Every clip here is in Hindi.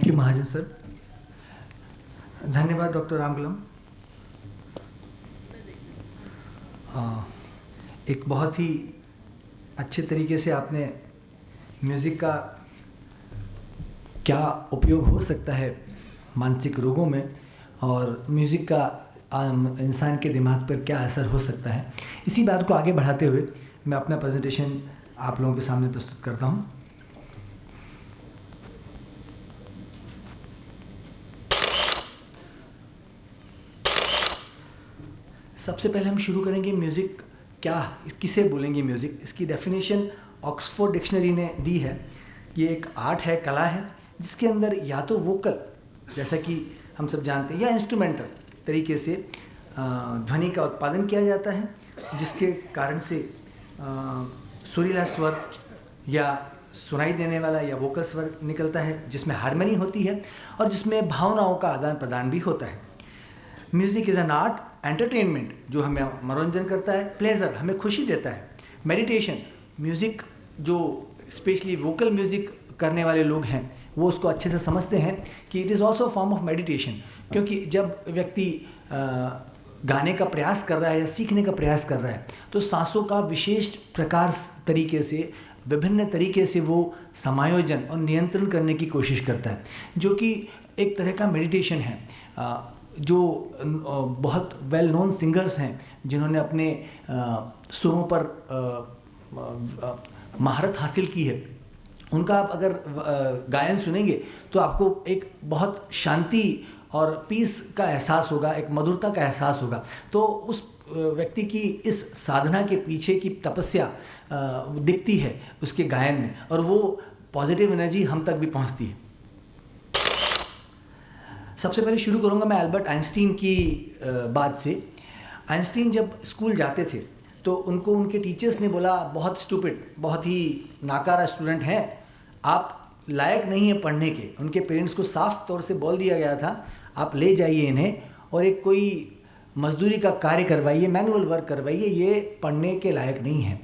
Thank you Mahajan sir. धन्यवाद डॉक्टर रामगुलम। एक बहुत ही अच्छे तरीके से आपने म्यूज़िक का क्या उपयोग हो सकता है मानसिक रोगों में और म्यूज़िक का इंसान के दिमाग पर क्या असर हो सकता है, इसी बात को आगे बढ़ाते हुए मैं अपना प्रेजेंटेशन आप लोगों के सामने प्रस्तुत करता हूँ। सबसे पहले हम शुरू करेंगे म्यूज़िक क्या, किसे बोलेंगे म्यूज़िक। इसकी डेफिनेशन ऑक्सफोर्ड डिक्शनरी ने दी है। ये एक आर्ट है, कला है, जिसके अंदर या तो वोकल, जैसा कि हम सब जानते हैं, या इंस्ट्रूमेंटल तरीके से ध्वनि का उत्पादन किया जाता है, जिसके कारण से सुरीला स्वर या सुनाई देने वाला या वोकल स्वर निकलता है, जिसमें हारमोनी होती है और जिसमें भावनाओं का आदान प्रदान भी होता है। Music is an art, entertainment जो हमें मनोरंजन करता है, प्लेजर हमें खुशी देता है, मेडिटेशन, म्यूज़िक जो स्पेशली वोकल म्यूज़िक करने वाले लोग हैं वो उसको अच्छे से समझते हैं कि it is also form of meditation. क्योंकि जब व्यक्ति गाने का प्रयास कर रहा है या सीखने का प्रयास कर रहा है तो सांसों का विशेष प्रकार तरीके से, विभिन्न तरीके से वो समायोजन और नियंत्रण करने की कोशिश करता है, जो कि एक तरह का मेडिटेशन है। जो बहुत वेल नोन सिंगर्स हैं जिन्होंने अपने सुरों पर महारत हासिल की है, उनका आप अगर गायन सुनेंगे तो आपको एक बहुत शांति और पीस का एहसास होगा, एक मधुरता का एहसास होगा। तो उस व्यक्ति की इस साधना के पीछे की तपस्या दिखती है उसके गायन में, और वो पॉजिटिव एनर्जी हम तक भी पहुंचती है। सबसे पहले शुरू करूंगा मैं अल्बर्ट आइंस्टीन की बात से। आइंस्टीन जब स्कूल जाते थे तो उनको उनके टीचर्स ने बोला, बहुत स्टूपिड, बहुत ही नाकारा स्टूडेंट हैं, आप लायक नहीं है पढ़ने के। उनके पेरेंट्स को साफ तौर से बोल दिया गया था, आप ले जाइए इन्हें और एक कोई मजदूरी का कार्य करवाइए, मैनुअल वर्क करवाइए, ये पढ़ने के लायक नहीं है।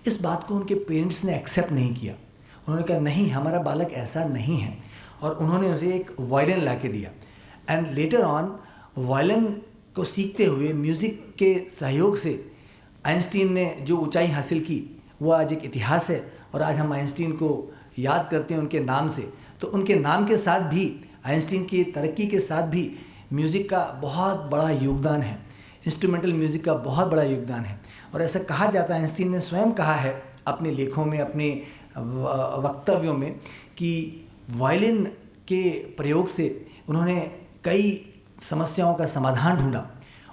इस बात को उनके पेरेंट्स ने एक्सेप्ट नहीं किया। उन्होंने कहा नहीं, हमारा बालक ऐसा नहीं है, और उन्होंने उसे एक वायलिन ला के दिया। एंड लेटर ऑन वायलिन को सीखते हुए म्यूज़िक के सहयोग से आइंस्टीन ने जो ऊंचाई हासिल की वो आज एक इतिहास है, और आज हम आइंस्टीन को याद करते हैं उनके नाम से। तो उनके नाम के साथ भी, आइंस्टीन की तरक्की के साथ भी म्यूज़िक का बहुत बड़ा योगदान है, इंस्ट्रूमेंटल म्यूज़िक का बहुत बड़ा योगदान है। और ऐसा कहा जाता है, आइंस्टीन ने स्वयं कहा है अपने लेखों में, अपने वक्तव्यों में, कि वायलिन के प्रयोग से उन्होंने कई समस्याओं का समाधान ढूंढा,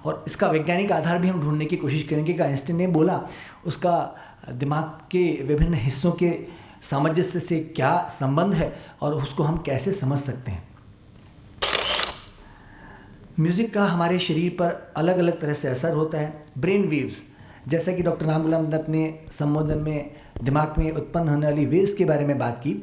और इसका वैज्ञानिक आधार भी हम ढूंढने की कोशिश करेंगे कि आइंस्टीन ने बोला उसका दिमाग के विभिन्न हिस्सों के सामंजस्य से क्या संबंध है और उसको हम कैसे समझ सकते हैं। म्यूज़िक का हमारे शरीर पर अलग अलग तरह से असर होता है। ब्रेन वेव्स, जैसा कि डॉक्टर रामगुलम ने अपने संबोधन में दिमाग में उत्पन्न होने वाली वेव्स के बारे में बात की।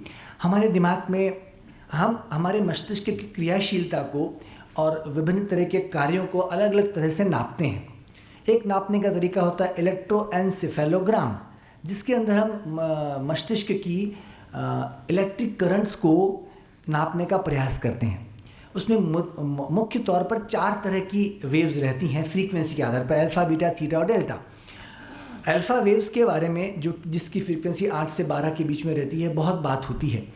हमारे दिमाग में हम हमारे मस्तिष्क की क्रियाशीलता को और विभिन्न तरह के कार्यों को अलग अलग तरह से नापते हैं। एक नापने का तरीका होता है इलेक्ट्रोएन्सेफेलोग्राम, जिसके अंदर हम मस्तिष्क की इलेक्ट्रिक करंट्स को नापने का प्रयास करते हैं। उसमें मुख्य तौर पर 4 तरह की वेव्स रहती हैं फ्रीक्वेंसी के आधार पर, अल्फ़ा, बीटा, थीटा और डेल्टा। अल्फ़ा वेव्स के बारे में, जिसकी फ्रीक्वेंसी 8 से 12 के बीच में रहती है, बहुत बात होती है,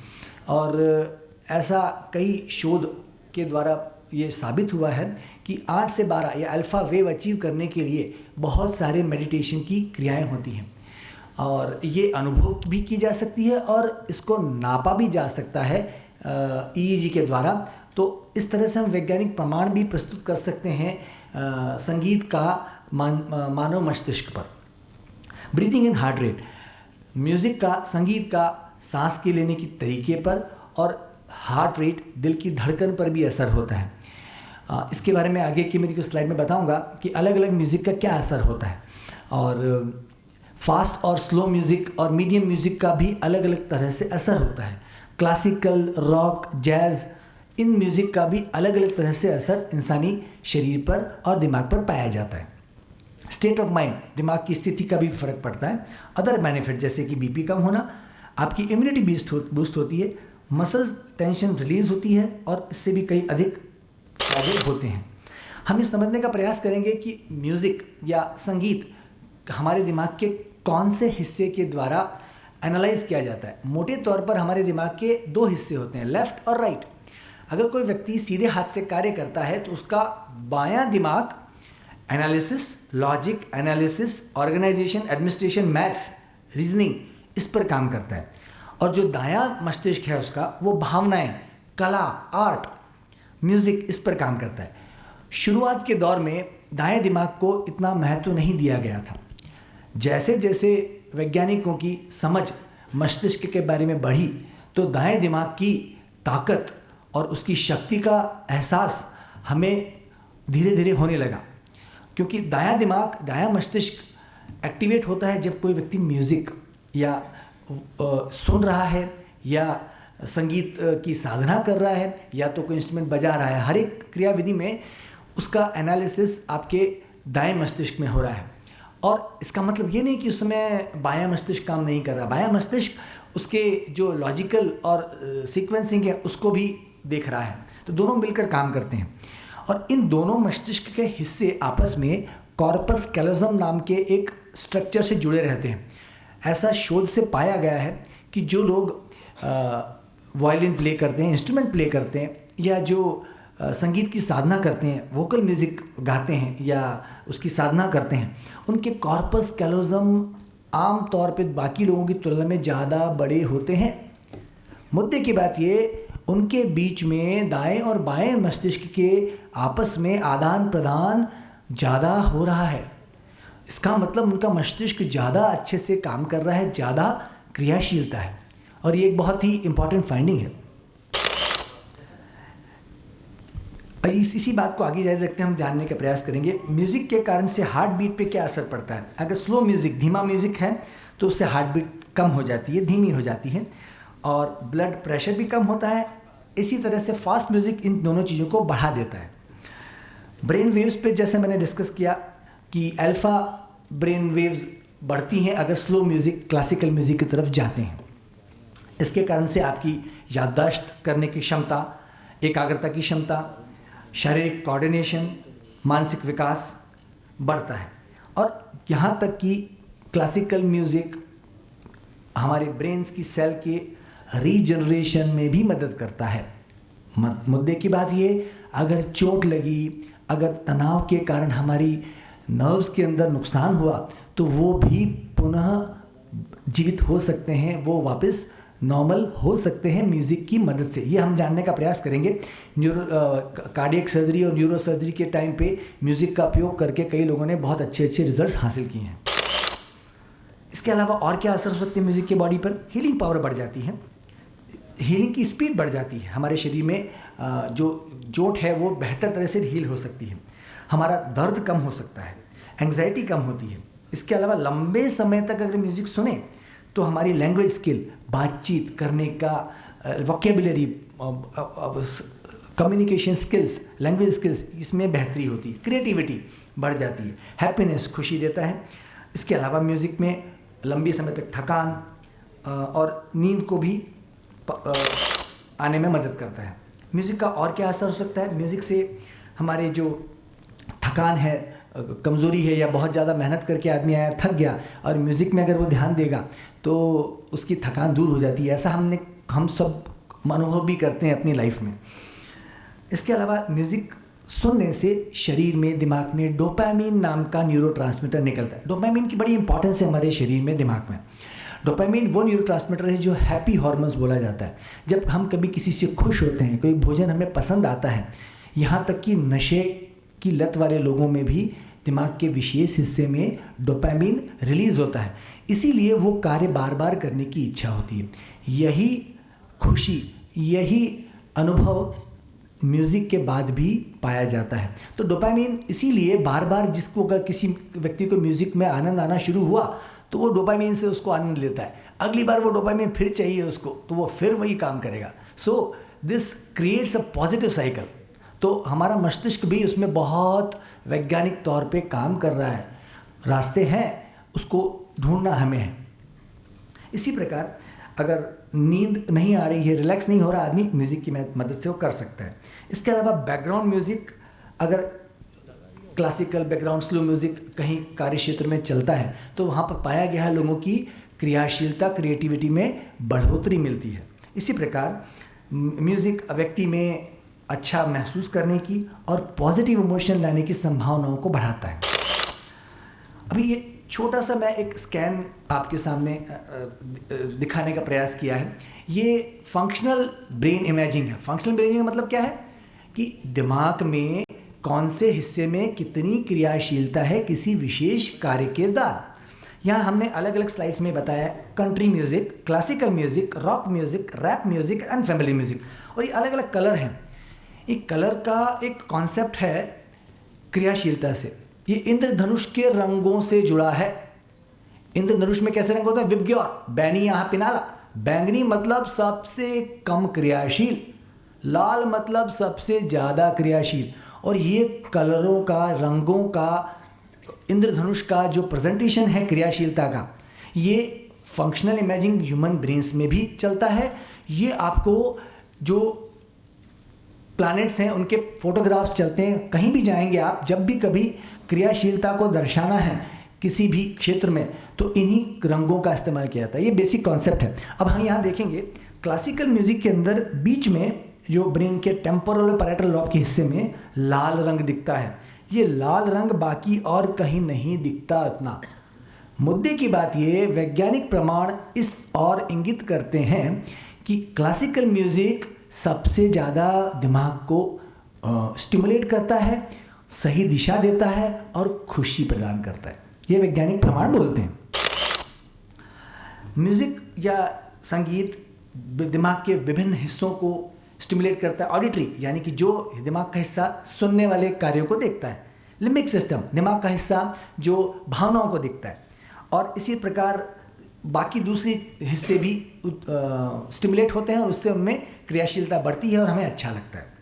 और ऐसा कई शोध के द्वारा ये साबित हुआ है कि 8 से 12 या अल्फ़ा वेव अचीव करने के लिए बहुत सारे मेडिटेशन की क्रियाएं होती हैं, और ये अनुभव भी की जा सकती है और इसको नापा भी जा सकता है EEG के द्वारा। तो इस तरह से हम वैज्ञानिक प्रमाण भी प्रस्तुत कर सकते हैं संगीत का मानव मस्तिष्क पर। Breathing and heart rate, music का, संगीत का सांस के लेने की तरीके पर और हार्ट रेट, दिल की धड़कन पर भी असर होता है। इसके बारे में आगे की मेरी कुछ स्लाइड में बताऊंगा कि अलग अलग म्यूज़िक का क्या असर होता है, और फास्ट और स्लो म्यूज़िक और मीडियम म्यूज़िक का भी अलग अलग तरह से असर होता है। Classical, rock, jazz, in music का भी अलग अलग तरह से असर इंसानी शरीर पर और दिमाग पर पाया जाता है। स्टेट ऑफ माइंड, दिमाग की स्थिति का भी फर्क पड़ता है। अदर बेनिफिट जैसे कि बीपी कम होना, आपकी इम्यूनिटी बूस्ट होती है, मसल टेंशन रिलीज होती है और इससे भी कई अधिक फायदे होते हैं। हम ये समझने का प्रयास करेंगे कि म्यूज़िक या संगीत हमारे दिमाग के कौन से हिस्से के द्वारा एनालाइज किया जाता है। मोटे तौर पर हमारे दिमाग के दो हिस्से होते हैं, लेफ्ट और राइट। अगर कोई व्यक्ति सीधे हाथ से कार्य करता है तो उसका बायां दिमाग analysis, logic, analysis, organisation, administration, maths, reasoning इस पर काम करता है। और जो दायां मस्तिष्क है उसका वो भावनाएं, कला, आर्ट, म्यूज़िक इस पर काम करता है। शुरुआत के दौर में दाएं दिमाग को इतना महत्व नहीं दिया गया था। जैसे जैसे वैज्ञानिकों की समझ मस्तिष्क के बारे में बढ़ी तो दाएं दिमाग की ताकत और उसकी शक्ति का एहसास हमें धीरे धीरे होने लगा, क्योंकि दायां दिमाग, दायां मस्तिष्क एक्टिवेट होता है जब कोई व्यक्ति म्यूज़िक या सुन रहा है या संगीत की साधना कर रहा है या तो कोई इंस्ट्रूमेंट बजा रहा है। हर एक क्रियाविधि में उसका एनालिसिस आपके दाएं मस्तिष्क में हो रहा है। और इसका मतलब ये नहीं कि उसमें बायां मस्तिष्क काम नहीं कर रहा। बायां मस्तिष्क उसके जो लॉजिकल और सीक्वेंसिंग है उसको भी देख रहा है, तो दोनों मिलकर काम करते हैं। और इन दोनों मस्तिष्क के हिस्से आपस में कॉर्पस कैलोसम नाम के एक स्ट्रक्चर से जुड़े रहते हैं। ऐसा शोध से पाया गया है कि जो लोग वायलिन प्ले करते हैं, इंस्ट्रूमेंट प्ले करते हैं या जो संगीत की साधना करते हैं, वोकल म्यूज़िक गाते हैं या उसकी साधना करते हैं, उनके कॉर्पस कैलोसम आम तौर पे बाकी लोगों की तुलना में ज़्यादा बड़े होते हैं। मुद्दे की बात ये, उनके बीच में दाएं और बाएं मस्तिष्क के आपस में आदान प्रदान ज़्यादा हो रहा है। इसका मतलब उनका मस्तिष्क ज़्यादा अच्छे से काम कर रहा है, ज़्यादा क्रियाशीलता है। और ये एक बहुत ही इम्पॉर्टेंट फाइंडिंग है। इसी बात को आगे जारी रखते हैं हम जानने का प्रयास करेंगे म्यूज़िक के कारण से हार्ट बीट पे क्या असर पड़ता है। अगर स्लो म्यूज़िक, धीमा म्यूज़िक है तो उससे हार्ट बीट कम हो जाती है, धीमी हो जाती है और ब्लड प्रेशर भी कम होता है। इसी तरह से फास्ट म्यूज़िक इन दोनों चीज़ों को बढ़ा देता है। ब्रेन वेव्स पे जैसे मैंने डिस्कस किया कि अल्फ़ा ब्रेन वेव्स बढ़ती हैं अगर स्लो म्यूज़िक, क्लासिकल म्यूज़िक की तरफ जाते हैं। इसके कारण से आपकी याददाश्त करने की क्षमता, एकाग्रता की क्षमता, शारीरिक कोऑर्डिनेशन, मानसिक विकास बढ़ता है। और यहाँ तक कि क्लासिकल म्यूज़िक हमारे ब्रेन्स की सेल के रीजनरेशन में भी मदद करता है। मुद्दे की बात ये, अगर चोट लगी, अगर तनाव के कारण हमारी नर्व्स के अंदर नुकसान हुआ तो वो भी पुनः जीवित हो सकते हैं, वो वापस नॉर्मल हो सकते हैं म्यूज़िक की मदद से। ये हम जानने का प्रयास करेंगे। कार्डियक सर्जरी और न्यूरो सर्जरी के टाइम पे म्यूज़िक का उपयोग करके कई लोगों ने बहुत अच्छे अच्छे रिजल्ट्स हासिल किए हैं। इसके अलावा और क्या असर हो सकते हैं म्यूज़िक के बॉडी पर? हीलिंग पावर बढ़ जाती है, हीलिंग की स्पीड बढ़ जाती है। हमारे शरीर में जो चोट है वो बेहतर तरह से हील हो सकती है, हमारा दर्द कम हो सकता है, एंग्जाइटी कम होती है। इसके अलावा लंबे समय तक अगर म्यूज़िक सुने तो हमारी लैंग्वेज स्किल, बातचीत करने का vocabulary, communication skills, language skills, इसमें बेहतरी होती है, क्रिएटिविटी बढ़ जाती है, हैप्पीनेस, खुशी देता है। इसके अलावा म्यूज़िक में लंबे समय तक थकान और नींद को भी आने में मदद करता है। म्यूज़िक का और क्या असर हो सकता है? म्यूज़िक से हमारे जो थकान है, कमज़ोरी है या बहुत ज़्यादा मेहनत करके आदमी आया थक गया और म्यूज़िक में अगर वो ध्यान देगा तो उसकी थकान दूर हो जाती है। ऐसा हम सब अनुभव भी करते हैं अपनी लाइफ में। इसके अलावा म्यूज़िक सुनने से शरीर में, दिमाग में डोपामिन नाम का न्यूरोट्रांसमीटर निकलता है। डोपामिन की बड़ी इंपॉर्टेंस है हमारे शरीर में, दिमाग में। डोपामिन वो न्यूरोट्रांसमीटर है जो हैप्पी हार्मोन्स बोला जाता है। जब हम कभी किसी से खुश होते हैं, कोई भोजन हमें पसंद आता है, यहाँ तक कि नशे की लत वाले लोगों में भी दिमाग के विशेष हिस्से में डोपामिन रिलीज होता है, इसीलिए वो कार्य बार बार करने की इच्छा होती है। यही खुशी, यही अनुभव म्यूज़िक के बाद भी पाया जाता है। तो डोपामिन इसीलिए बार बार, जिसको अगर किसी व्यक्ति को म्यूज़िक में आनंद आना शुरू हुआ तो वो डोपामिन से उसको आनंद लेता है, अगली बार वो डोपामिन फिर चाहिए उसको तो वो फिर वही काम करेगा। So this creates a positive cycle. तो हमारा मस्तिष्क भी उसमें बहुत वैज्ञानिक तौर पे काम कर रहा है। रास्ते हैं, उसको ढूंढना हमें है। इसी प्रकार अगर नींद नहीं आ रही है, रिलैक्स नहीं हो रहा आदमी, म्यूज़िक की मदद से वो कर सकता है। इसके अलावा बैकग्राउंड म्यूज़िक, अगर क्लासिकल बैकग्राउंड स्लो म्यूज़िक कहीं कार्य क्षेत्र में चलता है तो वहाँ पर पाया गया है लोगों की क्रियाशीलता, क्रिएटिविटी में बढ़ोतरी मिलती है। इसी प्रकार म्यूज़िक व्यक्ति में अच्छा महसूस करने की और पॉजिटिव इमोशन लाने की संभावनाओं को बढ़ाता है। अभी ये छोटा सा मैं एक स्कैन आपके सामने दिखाने का प्रयास किया है। ये फंक्शनल ब्रेन इमेजिंग है। फंक्शनल ब्रेन इमेजिंग का मतलब क्या है कि दिमाग में कौन से हिस्से में कितनी क्रियाशीलता है किसी विशेष कार्य के दौरान। यहाँ हमने अलग अलग स्लाइड्स में बताया country music, classical music, rock music, rap music and family music, और ये अलग अलग कलर हैं। एक कलर का एक कॉन्सेप्ट है क्रियाशीलता से। ये इंद्रधनुष के रंगों से जुड़ा है। इंद्रधनुष में कैसे रंग होते हैं? विबग्योर, बैनी, यहाँ पिनाला। बैंगनी मतलब सबसे कम क्रियाशील, लाल मतलब सबसे ज़्यादा क्रियाशील। और ये कलरों का, रंगों का, इंद्रधनुष का जो प्रेजेंटेशन है क्रियाशीलता का, ये फंक्शनल इमेजिंग ह्यूमन ब्रेन्स में भी चलता है। ये आपको जो प्लैनेट्स हैं उनके फोटोग्राफ्स चलते हैं, कहीं भी जाएंगे आप, जब भी कभी क्रियाशीलता को दर्शाना है किसी भी क्षेत्र में तो इन्हीं रंगों का इस्तेमाल किया जाता है। ये बेसिक कॉन्सेप्ट है। अब हम यहाँ देखेंगे क्लासिकल म्यूजिक के अंदर बीच में जो ब्रेन के टेम्पोरल और पैराइटल लॉब के हिस्से में लाल रंग दिखता है। ये लाल रंग बाकी और कहीं नहीं दिखता इतना। मुद्दे की बात ये, वैज्ञानिक प्रमाण इस और इंगित करते हैं कि क्लासिकल म्यूजिक सबसे ज़्यादा दिमाग को स्टिमुलेट करता है, सही दिशा देता है और खुशी प्रदान करता है। ये वैज्ञानिक प्रमाण बोलते हैं। म्यूजिक या संगीत दिमाग के विभिन्न हिस्सों को स्टिमुलेट करता है। ऑडिटरी यानी कि जो दिमाग का हिस्सा सुनने वाले कार्यों को देखता है। लिम्बिक सिस्टम दिमाग का हिस्सा जो भावनाओं को देखता है। और इसी प्रकार बाकी दूसरे हिस्से भी स्टिमुलेट होते हैं और उससे उनमें क्रियाशीलता बढ़ती है और हमें अच्छा लगता है।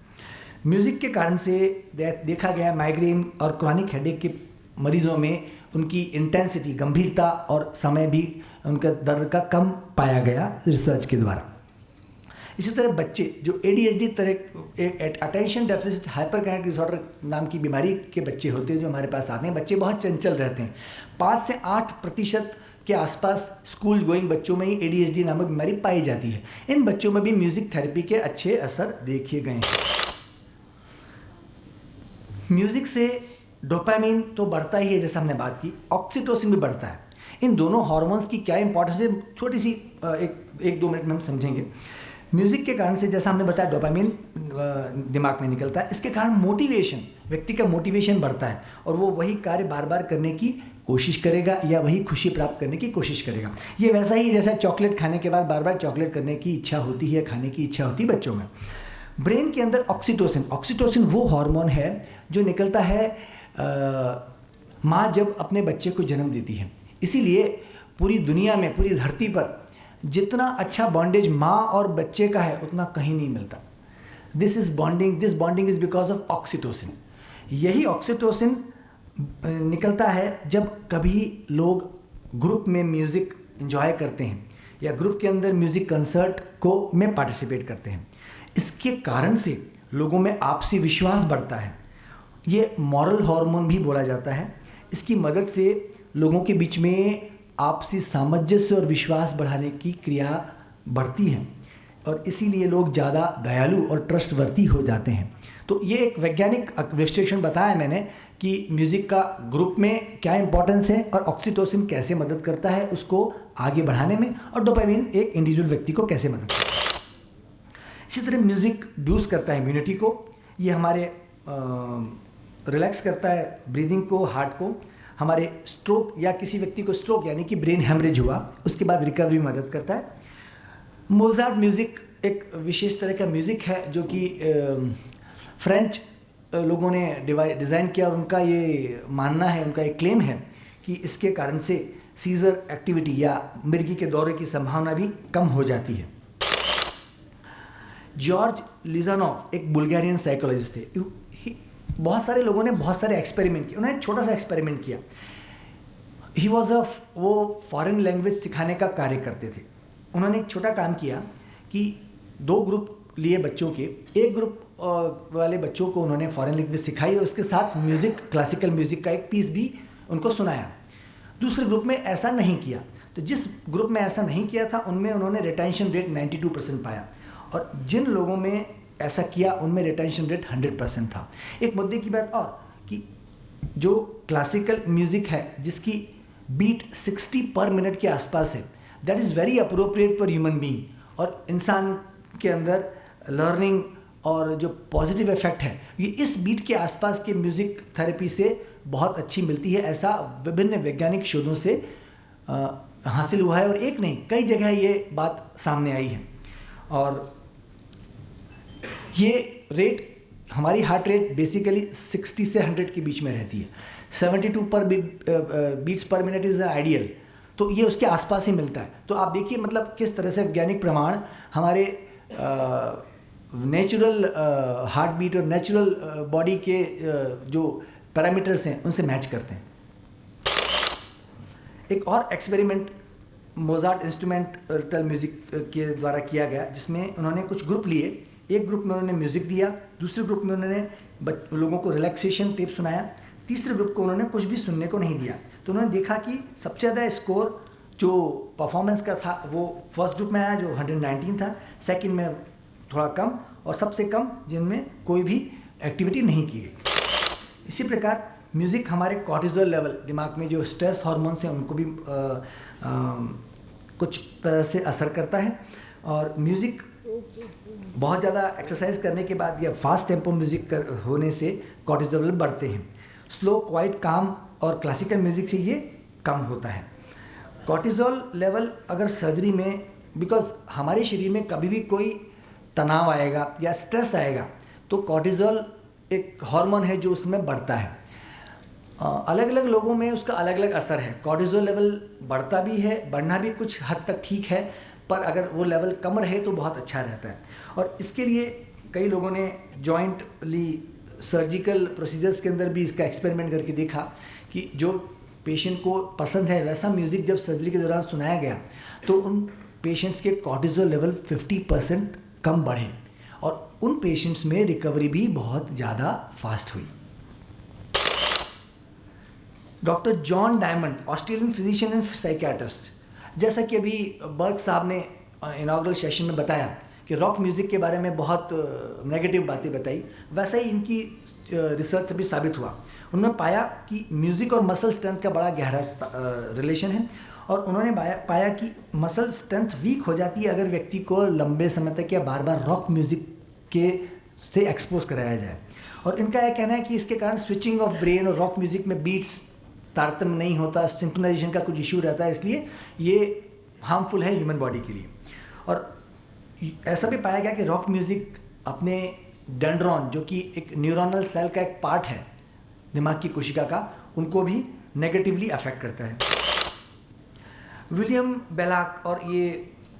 म्यूज़िक के कारण से देखा गया माइग्रेन और क्रॉनिक हेडेक के मरीजों में उनकी इंटेंसिटी, गंभीरता और समय भी उनका दर्द का कम पाया गया रिसर्च के द्वारा। इसी तरह बच्चे जो ADHD तरह अटेंशन डेफिसिट हाइपरकिनेटिक डिसऑर्डर नाम की बीमारी के बच्चे होते हैं जो हमारे पास आते हैं, बच्चे बहुत चंचल रहते हैं। 5 से 8% के आसपास स्कूल गोइंग बच्चों में ही ADHD नामक बीमारी पाई जाती है। इन बच्चों में भी म्यूज़िक थेरेपी के अच्छे असर देखे गए हैं। म्यूज़िक से डोपामिन तो बढ़ता ही है, जैसा हमने बात की, ऑक्सीटोसिन भी बढ़ता है। इन दोनों हार्मोन्स की क्या इंपॉर्टेंस है, छोटी सी एक दो मिनट में हम समझेंगे। म्यूज़िक के कारण से जैसा हमने बताया डोपामिन दिमाग में निकलता है। इसके कारण मोटिवेशन, व्यक्ति का मोटिवेशन बढ़ता है और वो वही कार्य बार बार करने की कोशिश करेगा या वही खुशी प्राप्त करने की कोशिश करेगा। ये वैसा ही जैसा चॉकलेट खाने के बाद बार बार चॉकलेट करने की इच्छा होती है, खाने की इच्छा होती है बच्चों में। ब्रेन के अंदर ऑक्सीटोसिन वो हार्मोन है जो निकलता है माँ जब अपने बच्चे को जन्म देती है। इसीलिए पूरी दुनिया में, पूरी धरती पर जितना अच्छा बॉन्डेज माँ और बच्चे का है उतना कहीं नहीं मिलता। This bonding is because of oxytocin. यही ऑक्सीटोसिन निकलता है जब कभी लोग ग्रुप में म्यूज़िक एंजॉय करते हैं या ग्रुप के अंदर म्यूज़िक कंसर्ट को में पार्टिसिपेट करते हैं। इसके कारण से लोगों में आपसी विश्वास बढ़ता है। ये मॉरल हार्मोन भी बोला जाता है। इसकी मदद से लोगों के बीच में आपसी सामंजस्य और विश्वास बढ़ाने की क्रिया बढ़ती है और इसीलिए लोग ज़्यादा दयालु और ट्रस्टवर्दी हो जाते हैं। तो ये एक वैज्ञानिक विश्लेषण बताया मैंने कि म्यूज़िक का ग्रुप में क्या इंपॉर्टेंस है और ऑक्सीटोसिन कैसे मदद करता है उसको आगे बढ़ाने में, और डोपामिन एक इंडिविजुअल व्यक्ति को कैसे मदद करता है। इसी तरह म्यूज़िक बूस्ट करता है इम्यूनिटी को। ये हमारे रिलैक्स करता है ब्रीदिंग को, हार्ट को। हमारे स्ट्रोक या किसी व्यक्ति को स्ट्रोक यानी कि ब्रेन हेमरेज हुआ उसके बाद रिकवरी में मदद करता है। मोजार्ट म्यूज़िक एक विशेष तरह का म्यूज़िक है जो कि फ्रेंच लोगों ने डिज़ाइन किया और उनका ये मानना है, उनका एक क्लेम है कि इसके कारण से सीजर एक्टिविटी या मिर्गी के दौरे की संभावना भी कम हो जाती है। जॉर्ज लिजानोव एक बुल्गारियन साइकोलॉजिस्ट थे। बहुत सारे लोगों ने बहुत सारे एक्सपेरिमेंट किए। उन्होंने एक छोटा सा एक्सपेरिमेंट किया। वो फॉरेन लैंग्वेज सिखाने का कार्य करते थे। उन्होंने एक छोटा काम किया कि 2 ग्रुप लिए बच्चों के, एक ग्रुप वाले बच्चों को उन्होंने फॉरेन लैंग्वेज सिखाई और उसके साथ म्यूज़िक, क्लासिकल म्यूज़िक का एक पीस भी उनको सुनाया। दूसरे ग्रुप में ऐसा नहीं किया। तो जिस ग्रुप में ऐसा नहीं किया था उनमें उन्होंने रिटेंशन रेट 92% पाया, और जिन लोगों में ऐसा किया उनमें रिटेंशन रेट 100% था। एक मुद्दे की बात और कि जो क्लासिकल म्यूज़िक है जिसकी बीट 60 पर मिनट के आसपास है, that is very appropriate for human being, और इंसान के अंदर लर्निंग और जो पॉजिटिव इफेक्ट है ये इस बीट के आसपास के म्यूज़िक थेरेपी से बहुत अच्छी मिलती है। ऐसा विभिन्न वैज्ञानिक शोधों से हासिल हुआ है, और एक नहीं कई जगह ये बात सामने आई है। और ये रेट, हमारी हार्ट रेट बेसिकली 60 से 100 के बीच में रहती है। 72 पर बीट्स पर मिनट इज़ आइडियल, तो ये उसके आसपास ही मिलता है। तो आप देखिए मतलब किस तरह से वैज्ञानिक प्रमाण हमारे नेचुरल हार्ट बीट और नेचुरल बॉडी के जो पैरामीटर्स हैं उनसे मैच करते हैं। एक और एक्सपेरिमेंट मोजार्ट इंस्ट्रूमेंटल म्यूज़िक के द्वारा किया गया, जिसमें उन्होंने कुछ ग्रुप लिए। एक ग्रुप में उन्होंने म्यूज़िक दिया, दूसरे ग्रुप में उन्होंने लोगों को रिलैक्सेशन टेप सुनाया, तीसरे ग्रुप को उन्होंने कुछ भी सुनने को नहीं दिया। तो उन्होंने देखा कि सबसे ज़्यादा स्कोर जो परफॉर्मेंस का था वो फर्स्ट ग्रुप में आया जो 119 था, सेकंड में थोड़ा कम, और सबसे कम जिनमें कोई भी एक्टिविटी नहीं की गई। इसी प्रकार म्यूज़िक हमारे कॉर्टिसोल लेवल, दिमाग में जो स्ट्रेस हार्मोन्स हैं उनको भी कुछ तरह से असर करता है। और म्यूज़िक बहुत ज़्यादा एक्सरसाइज करने के बाद या फास्ट टेम्पो म्यूज़िक होने से कॉर्टिसोल लेवल बढ़ते हैं। स्लो, क्वाइट, काम और क्लासिकल म्यूज़िक से ये कम होता है। कॉर्टिसोल लेवल अगर सर्जरी में, बिकॉज हमारे शरीर में कभी भी कोई तनाव आएगा या स्ट्रेस आएगा तो कॉर्टिसोल एक हार्मोन है जो उसमें बढ़ता है। अलग अलग लोगों में उसका अलग अलग असर है। कॉर्टिसोल लेवल बढ़ता भी है, बढ़ना भी कुछ हद तक ठीक है, पर अगर वो लेवल कम रहे तो बहुत अच्छा रहता है। और इसके लिए कई लोगों ने जॉइंटली सर्जिकल प्रोसीजर्स के अंदर भी इसका एक्सपेरिमेंट करके देखा कि जो पेशेंट को पसंद है वैसा म्यूज़िक जब सर्जरी के दौरान सुनाया गया तो उन पेशेंट्स के कॉर्टिसोल लेवल 50% कम बढ़े, और उन पेशेंट्स में रिकवरी भी बहुत ज़्यादा फास्ट हुई। Doctor John diamond, Australian physician and psychiatrist, जैसा कि अभी बर्ग साहब ने इनॉग्रल सेशन में बताया कि रॉक म्यूज़िक के बारे में बहुत नेगेटिव बातें बताई, वैसा ही इनकी रिसर्च से भी साबित हुआ। उन्होंने पाया कि म्यूज़िक और मसल स्ट्रेंथ का बड़ा गहरा रिलेशन है, और उन्होंने पाया कि मसल स्ट्रेंथ वीक हो जाती है अगर व्यक्ति को लंबे समय तक या बार बार रॉक म्यूज़िक के से एक्सपोज कराया जाए। और इनका यह कहना है कि इसके कारण स्विचिंग ऑफ ब्रेन और रॉक म्यूज़िक में बीट्स तारतम्य नहीं होता, सिंक्रोनाइजेशन का कुछ इशू रहता है, इसलिए ये हार्मफुल है ह्यूमन बॉडी के लिए। और ऐसा भी पाया गया कि रॉक म्यूज़िक अपने डेंड्रॉन, जो कि एक न्यूरोनल सेल का एक पार्ट है दिमाग की कोशिका का, उनको भी नेगेटिवली अफेक्ट करता है। विलियम बेलाक और ये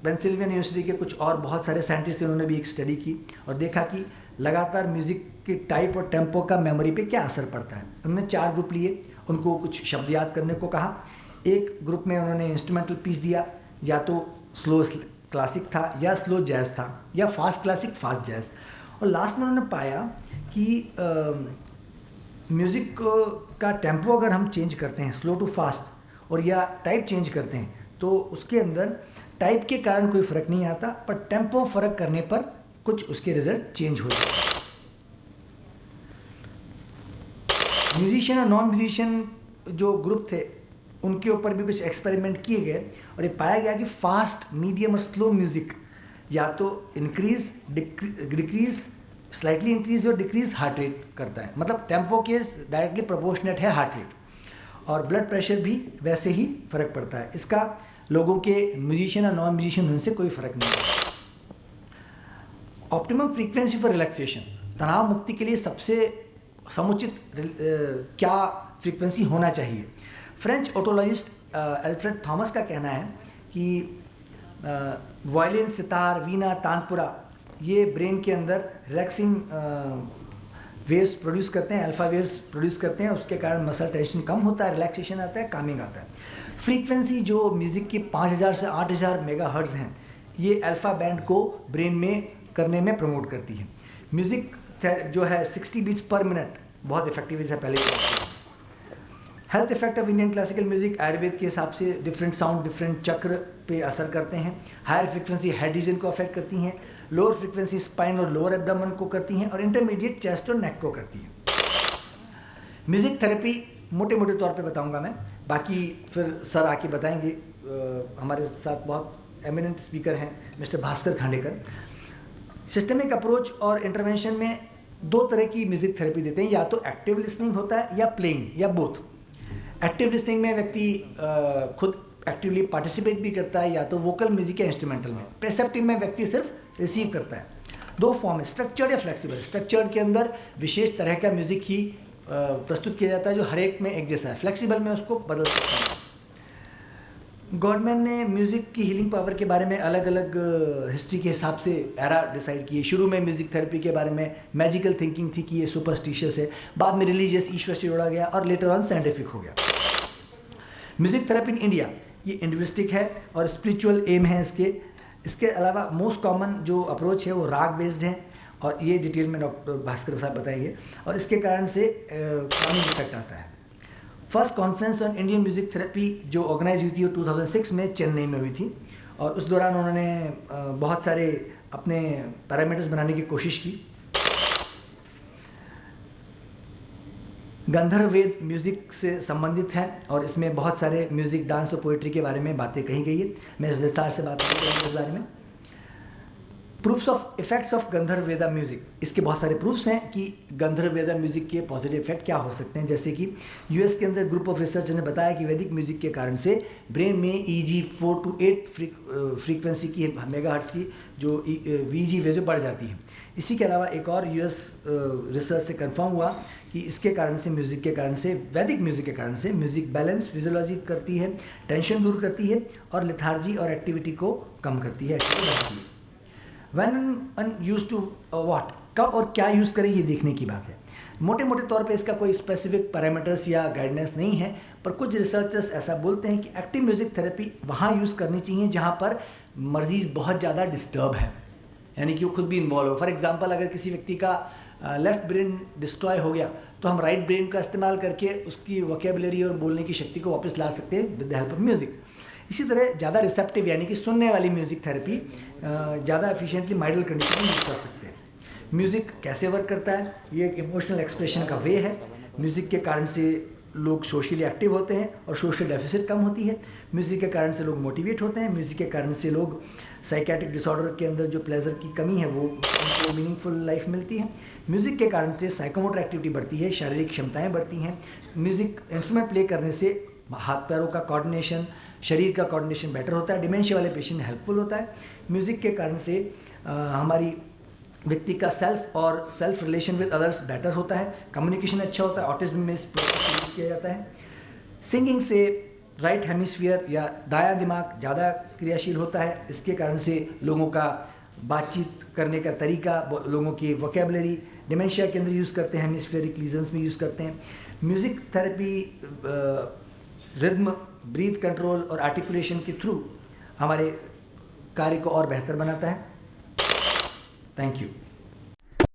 पेंसिल्वेनिया यूनिवर्सिटी के कुछ और बहुत सारे साइंटिस्ट, उन्होंने भी एक स्टडी की और देखा कि लगातार म्यूज़िक के टाइप और टेम्पो का मेमोरी पे क्या असर पड़ता है। उन्होंने 4 ग्रुप लिए, उनको कुछ शब्द याद करने को कहा। एक ग्रुप में उन्होंने इंस्ट्रूमेंटल पीस दिया, या तो स्लो क्लासिक था या स्लो जैज़ था या फास्ट क्लासिक फास्ट जैज़, और लास्ट में उन्होंने पाया कि म्यूज़िक का टेम्पो अगर हम चेंज करते हैं स्लो टू फास्ट, और या टाइप चेंज करते हैं, तो उसके अंदर टाइप के कारण कोई फ़र्क नहीं आता, पर टेम्पो फ़र्क करने पर कुछ उसके रिजल्ट चेंज हो जाते हैं। म्यूजिशियन और नॉन म्यूजिशियन जो ग्रुप थे उनके ऊपर भी कुछ एक्सपेरिमेंट किए गए, और ये पाया गया कि फास्ट, मीडियम और स्लो म्यूज़िक या तो इंक्रीज, डिक्रीज, स्लाइटली इंक्रीज और डिक्रीज हार्ट रेट करता है। मतलब टेम्पो के डायरेक्टली प्रोपोर्शनेट है हार्ट रेट, और ब्लड प्रेशर भी वैसे ही फ़र्क पड़ता है। इसका लोगों के म्यूजिशियन और नॉन म्यूजिशियन होने से कोई फ़र्क नहीं है। ऑप्टिमम फ्रीक्वेंसी फॉर रिलैक्सेशन, तनाव मुक्ति के लिए सबसे समुचित क्या फ्रीक्वेंसी होना चाहिए। फ्रेंच ओटोलॉजिस्ट अल्फ्रेड थॉमस का कहना है कि वायलिन, सितार, वीणा, तानपुरा ये ब्रेन के अंदर रिलैक्सिंग वेव्स प्रोड्यूस करते हैं, अल्फा वेव्स प्रोड्यूस करते हैं, उसके कारण मसल टेंशन कम होता है, रिलैक्सेशन आता है, कामिंग आता है। फ्रीक्वेंसी जो म्यूज़िक की 5000 से 8000 मेगाहर्ट्ज़ हैं, ये अल्फ़ा बैंड को ब्रेन में करने में प्रमोट करती है। म्यूज़िक जो है 60 बीट्स पर मिनट बहुत इफेक्टिव है, पहले भी बात की। Health effect of Indian classical music Ayurveda के हिसाब से डिफरेंट साउंड डिफरेंट चक्र पे असर करते हैं। हायर फ्रीक्वेंसी हेड रीजन को अफेक्ट करती हैं, लोअर फ्रीक्वेंसी स्पाइन और लोअर एब्डोमेन को करती हैं, और इंटरमीडिएट चेस्ट और नेक को करती हैं। म्यूजिक थेरेपी मोटे मोटे तौर पे बताऊंगा मैं, बाकी फिर सर आके बताएंगे। हमारे साथ बहुत एमिनेंट स्पीकर हैं mister Bhaskar Khandekar. Systemic approach और इंटरवेंशन में दो तरह की म्यूजिक थेरेपी देते हैं, या तो एक्टिव लिसनिंग होता है या प्लेइंग या बोथ। एक्टिव लिसनिंग में व्यक्ति खुद एक्टिवली पार्टिसिपेट भी करता है, या तो वोकल म्यूजिक या इंस्ट्रूमेंटल में। प्रेसेप्टिव में व्यक्ति सिर्फ रिसीव करता है। दो फॉर्म है, स्ट्रक्चर्ड या फ्लेक्सिबल। स्ट्रक्चर्ड के अंदर विशेष तरह का म्यूजिक ही प्रस्तुत किया जाता है जो हर एक में एक जैसा है। फ्लेक्सिबल में उसको बदल सकते हैं। गॉडमैन ने म्यूज़िक की हीलिंग पावर के बारे में अलग अलग हिस्ट्री के हिसाब से एरा डिसाइड किए। शुरू में म्यूज़िक थेरेपी के बारे में मैजिकल थिंकिंग थी कि ये सुपरस्टिशियस है, बाद में रिलीजियस ईश्वर से जोड़ा गया, और लेटर ऑन साइंटिफिक हो गया। म्यूज़िक थेरेपी इन इंडिया ये इंडिविस्टिक है और स्पिरिचुअल एम है इसके अलावा मोस्ट कॉमन जो अप्रोच है वो राग बेस्ड है, और ये डिटेल में डॉक्टर भास्कर साहब बताएंगे, और इसके कारण से कामिंग इफेक्ट आता है। First conference on Indian music therapy जो ऑर्गेनाइज हुई थी वो 2006 में चेन्नई में हुई थी, और उस दौरान उन्होंने बहुत सारे अपने पैरामीटर्स बनाने की कोशिश की। गंधर्व वेद म्यूज़िक से संबंधित है, और इसमें बहुत सारे म्यूज़िक, डांस और पोइट्री के बारे में बातें कही गई है। मैं विस्तार से बात करूँगा इस बारे में। Proofs of effects of Gandharva Veda music, इसके बहुत सारे प्रूफ्स हैं कि गंधर्व वेदा म्यूजिक के पॉजिटिव इफेक्ट क्या हो सकते हैं। जैसे कि यूएस के अंदर ग्रुप ऑफ रिसर्चर ने बताया कि वैदिक म्यूजिक के कारण से ब्रेन में EG 4 to 8 फ्रीक्वेंसी की मेगाहर्ट्ज़ की जो VG वेव बढ़ जाती है। इसी के अलावा एक और यूएस रिसर्च से कंफर्म हुआ कि इसके कारण से, म्यूज़िक के कारण से, वैदिक म्यूज़िक के कारण से म्यूज़िक बैलेंस, फिजियोलॉजी करती है, टेंशन दूर करती है, और लेथार्जी और एक्टिविटी को कम करती है, एक्टिव रहती है। When used to what, कब और क्या यूज़ करें ये देखने की बात है। मोटे मोटे तौर पे इसका कोई स्पेसिफिक पैरामीटर्स या गाइडेंस नहीं है, पर कुछ रिसर्चर्स ऐसा बोलते हैं कि एक्टिव म्यूज़िक थेरेपी वहाँ यूज़ करनी चाहिए जहाँ पर मरीज बहुत ज़्यादा डिस्टर्ब है, यानी कि वो खुद भी इन्वॉल्व हो। फॉर एग्जांपल, अगर किसी व्यक्ति का लेफ्ट ब्रेन डिस्ट्रॉय हो गया तो हम राइट ब्रेन का इस्तेमाल करके उसकी वोकेबुलरी और बोलने की शक्ति को वापस ला सकते हैं with the help of music. इसी तरह ज़्यादा रिसेप्टिव यानी कि सुनने वाली म्यूज़िक थेरेपी ज़्यादा एफिशिएंटली माइडल कंडीशन में यूज़ कर सकते हैं। म्यूज़िक कैसे वर्क करता है, ये एक इमोशनल एक्सप्रेशन का वे है। म्यूज़िक के कारण से लोग सोशली एक्टिव होते हैं और सोशल डेफिसिट कम होती है। म्यूज़िक के कारण से लोग मोटिवेट होते हैं। म्यूज़िक के कारण से लोग साइकेट्रिक डिसऑर्डर के अंदर जो प्लेजर की कमी है वो उनको मीनिंगफुल लाइफ मिलती है। म्यूज़िक के कारण से साइकोमोटर एक्टिविटी बढ़ती है, शारीरिक क्षमताएँ बढ़ती हैं। म्यूज़िक इंस्ट्रूमेंट प्ले करने से हाथ पैरों का कोऑर्डिनेशन, शरीर का कोऑर्डिनेशन बेटर होता है। डिमेंशिया वाले पेशेंट में हेल्पफुल होता है। म्यूज़िक के कारण से हमारी व्यक्ति का self relation with others better होता है, कम्युनिकेशन अच्छा होता है। ऑटिज्म में इस प्रोसेस को यूज़ किया जाता है। सिंगिंग से राइट हेमिस्फीयर या दायां दिमाग ज़्यादा क्रियाशील होता है। इसके कारण से लोगों का बातचीत करने का तरीका, लोगों की वोकेबुलरी डिमेंशिया के अंदर यूज़ करते हैं, हेमिस्फेरिक लीजन्स में यूज़ करते हैं। Music therapy rhythm, breath control और आर्टिकुलेशन के थ्रू हमारे कार्य को और बेहतर बनाता है। Thank you.